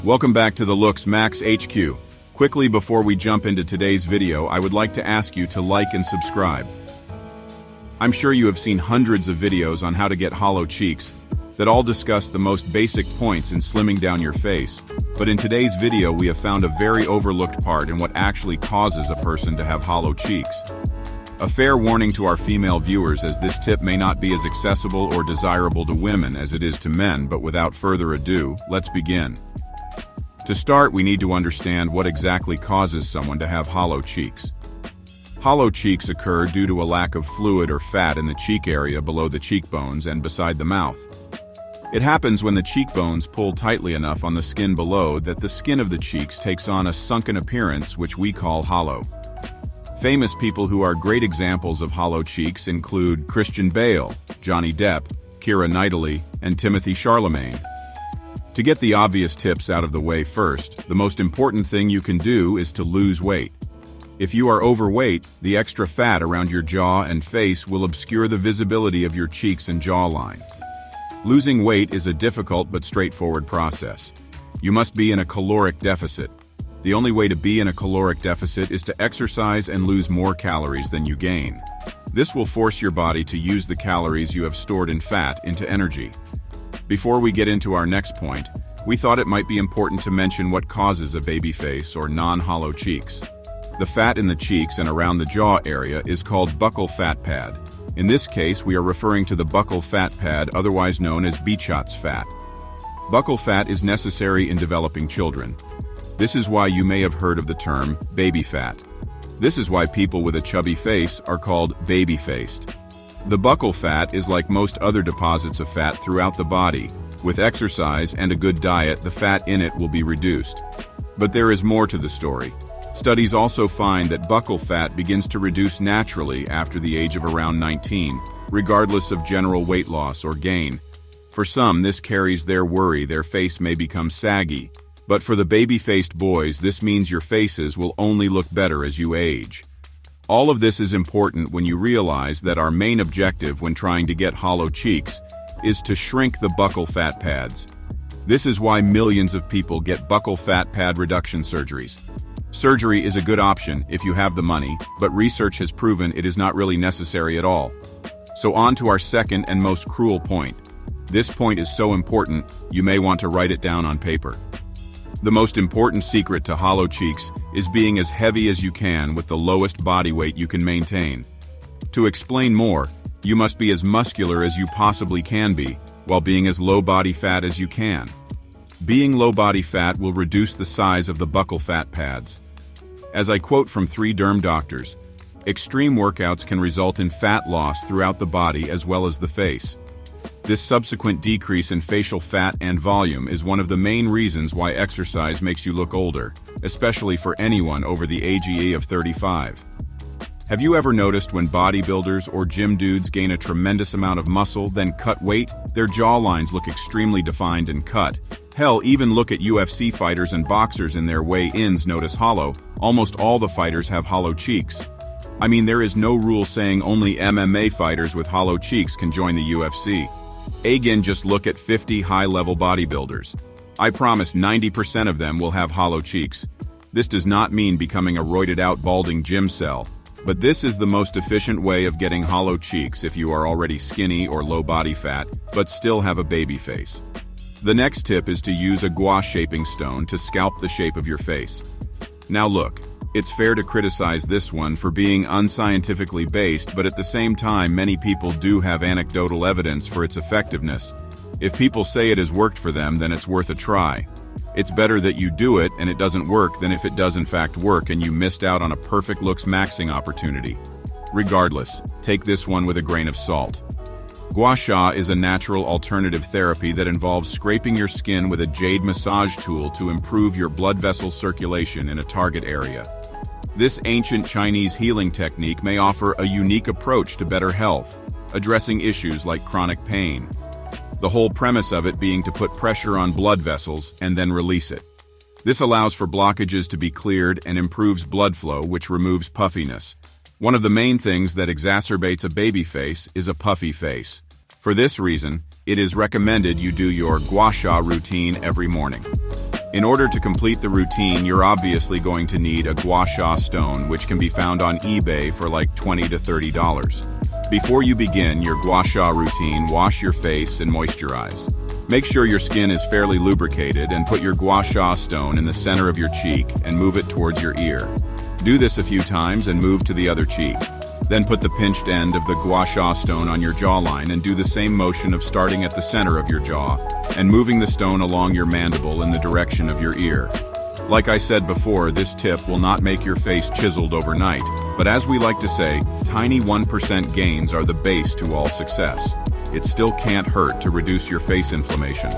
Welcome back to the Looks Max HQ. Quickly before we jump into today's video, I would like to ask you to like and subscribe. I'm sure you have seen hundreds of videos on how to get hollow cheeks that all discuss the most basic points in slimming down your face. But in today's video, we have found a very overlooked part in what actually causes a person to have hollow cheeks. A fair warning to our female viewers, as this tip may not be as accessible or desirable to women as it is to men, but without further ado, let's begin. To start, we need to understand what exactly causes someone to have hollow cheeks. Hollow cheeks occur due to a lack of fluid or fat in the cheek area below the cheekbones and beside the mouth. It happens when the cheekbones pull tightly enough on the skin below that the skin of the cheeks takes on a sunken appearance, which we call hollow. Famous people who are great examples of hollow cheeks include Christian Bale, Johnny Depp, Keira Knightley, and Timothy Chalamet. To get the obvious tips out of the way first, the most important thing you can do is to lose weight. If you are overweight, the extra fat around your jaw and face will obscure the visibility of your cheeks and jawline. Losing weight is a difficult but straightforward process. You must be in a caloric deficit. The only way to be in a caloric deficit is to exercise and lose more calories than you gain. This will force your body to use the calories you have stored in fat into energy. Before we get into our next point, we thought it might be important to mention what causes a baby face or non-hollow cheeks. The fat in the cheeks and around the jaw area is called buccal fat pad. In this case, we are referring to the buccal fat pad, otherwise known as Bichat's fat. Buccal fat is necessary in developing children. This is why you may have heard of the term baby fat. This is why people with a chubby face are called baby-faced. The buccal fat is like most other deposits of fat throughout the body. With exercise and a good diet, the fat in it will be reduced. But there is more to the story. Studies also find that buccal fat begins to reduce naturally after the age of around 19, regardless of general weight loss or gain. For some, this carries their worry their face may become saggy. But for the baby-faced boys, this means your faces will only look better as you age. All of this is important when you realize that our main objective when trying to get hollow cheeks is to shrink the buccal fat pads. This is why millions of people get buccal fat pad reduction surgeries. Surgery is a good option if you have the money, but research has proven it is not really necessary at all. So on to our second and most cruel point. This point is so important, you may want to write it down on paper. The most important secret to hollow cheeks is being as heavy as you can with the lowest body weight you can maintain. To explain more, you must be as muscular as you possibly can be, while being as low body fat as you can. Being low body fat will reduce the size of the buccal fat pads. As I quote from 3 derm doctors, extreme workouts can result in fat loss throughout the body as well as the face. This subsequent decrease in facial fat and volume is one of the main reasons why exercise makes you look older, especially for anyone over the age of 35. Have you ever noticed when bodybuilders or gym dudes gain a tremendous amount of muscle, then cut weight, their jawlines look extremely defined and cut? Hell, even look at UFC fighters and boxers in their weigh-ins notice hollow. Almost all the fighters have hollow cheeks. I mean, there is no rule saying only MMA fighters with hollow cheeks can join the UFC. Again, just look at 50 high-level bodybuilders. I promise 90% of them will have hollow cheeks. This does not mean becoming a roided-out balding gym cell, but this is the most efficient way of getting hollow cheeks if you are already skinny or low body fat, but still have a baby face. The next tip is to use a gouache shaping stone to scalp the shape of your face. Now look, it's fair to criticize this one for being unscientifically based, but at the same time, many people do have anecdotal evidence for its effectiveness. If people say it has worked for them, then it's worth a try. It's better that you do it and it doesn't work than if it does in fact work and you missed out on a perfect looks maxing opportunity. Regardless, take this one with a grain of salt. Gua Sha is a natural alternative therapy that involves scraping your skin with a jade massage tool to improve your blood vessel circulation in a target area. This ancient Chinese healing technique may offer a unique approach to better health, addressing issues like chronic pain. The whole premise of it being to put pressure on blood vessels and then release it. This allows for blockages to be cleared and improves blood flow, which removes puffiness. One of the main things that exacerbates a baby face is a puffy face. For this reason, it is recommended you do your gua sha routine every morning. In order to complete the routine, you're obviously going to need a gua sha stone, which can be found on eBay for like $20 to $30. Before you begin your gua sha routine, wash your face and moisturize. Make sure your skin is fairly lubricated and put your gua sha stone in the center of your cheek and move it towards your ear. Do this a few times and move to the other cheek. Then put the pinched end of the gua sha stone on your jawline and do the same motion of starting at the center of your jaw and moving the stone along your mandible in the direction of your ear. Like I said before, this tip will not make your face chiseled overnight, but as we like to say, tiny 1% gains are the base to all success. It still can't hurt to reduce your face inflammation.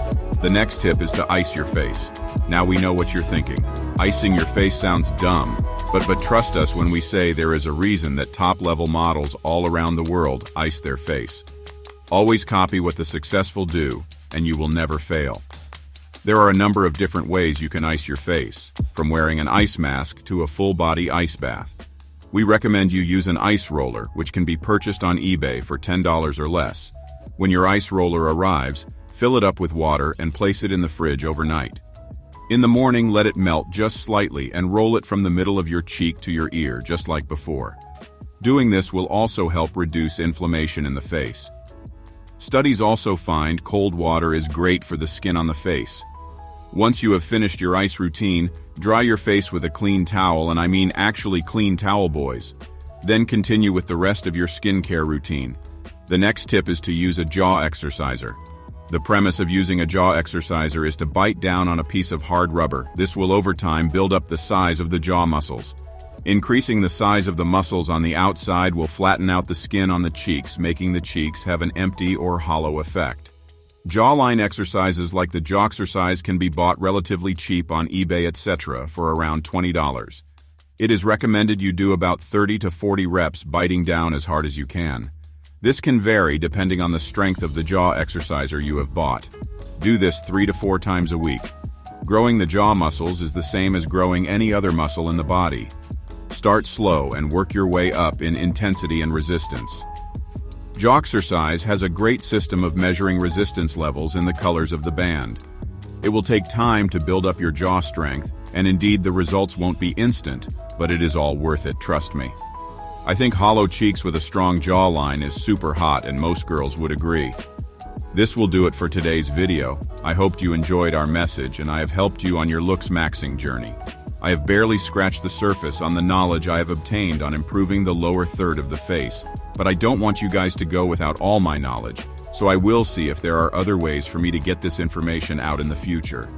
The next tip is to ice your face. Now we know what you're thinking. Icing your face sounds dumb, but trust us when we say there is a reason that top-level models all around the world ice their face. Always copy what the successful do, and you will never fail. There are a number of different ways you can ice your face, from wearing an ice mask to a full-body ice bath. We recommend you use an ice roller, which can be purchased on eBay for $10 or less. When your ice roller arrives, fill it up with water and place it in the fridge overnight. In the morning, let it melt just slightly and roll it from the middle of your cheek to your ear, just like before. Doing this will also help reduce inflammation in the face. Studies also find cold water is great for the skin on the face. Once you have finished your ice routine, dry your face with a clean towel, and I mean actually clean towel, boys. Then continue with the rest of your skincare routine. The next tip is to use a jaw exerciser. The premise of using a jaw exerciser is to bite down on a piece of hard rubber. This will over time build up the size of the jaw muscles. Increasing the size of the muscles on the outside will flatten out the skin on the cheeks, making the cheeks have an empty or hollow effect. Jawline exercises like the Jawxercise can be bought relatively cheap on eBay, etc. for around $20. It is recommended you do about 30 to 40 reps biting down as hard as you can. This can vary depending on the strength of the jaw exerciser you have bought. Do this 3 to 4 times a week. Growing the jaw muscles is the same as growing any other muscle in the body. Start slow and work your way up in intensity and resistance. Jawxercise has a great system of measuring resistance levels in the colors of the band. It will take time to build up your jaw strength, and indeed the results won't be instant, but it is all worth it, trust me. I think hollow cheeks with a strong jawline is super hot, and most girls would agree. This will do it for today's video. I hoped you enjoyed our message and I have helped you on your looks maxing journey. I have barely scratched the surface on the knowledge I have obtained on improving the lower third of the face, but I don't want you guys to go without all my knowledge, so I will see if there are other ways for me to get this information out in the future.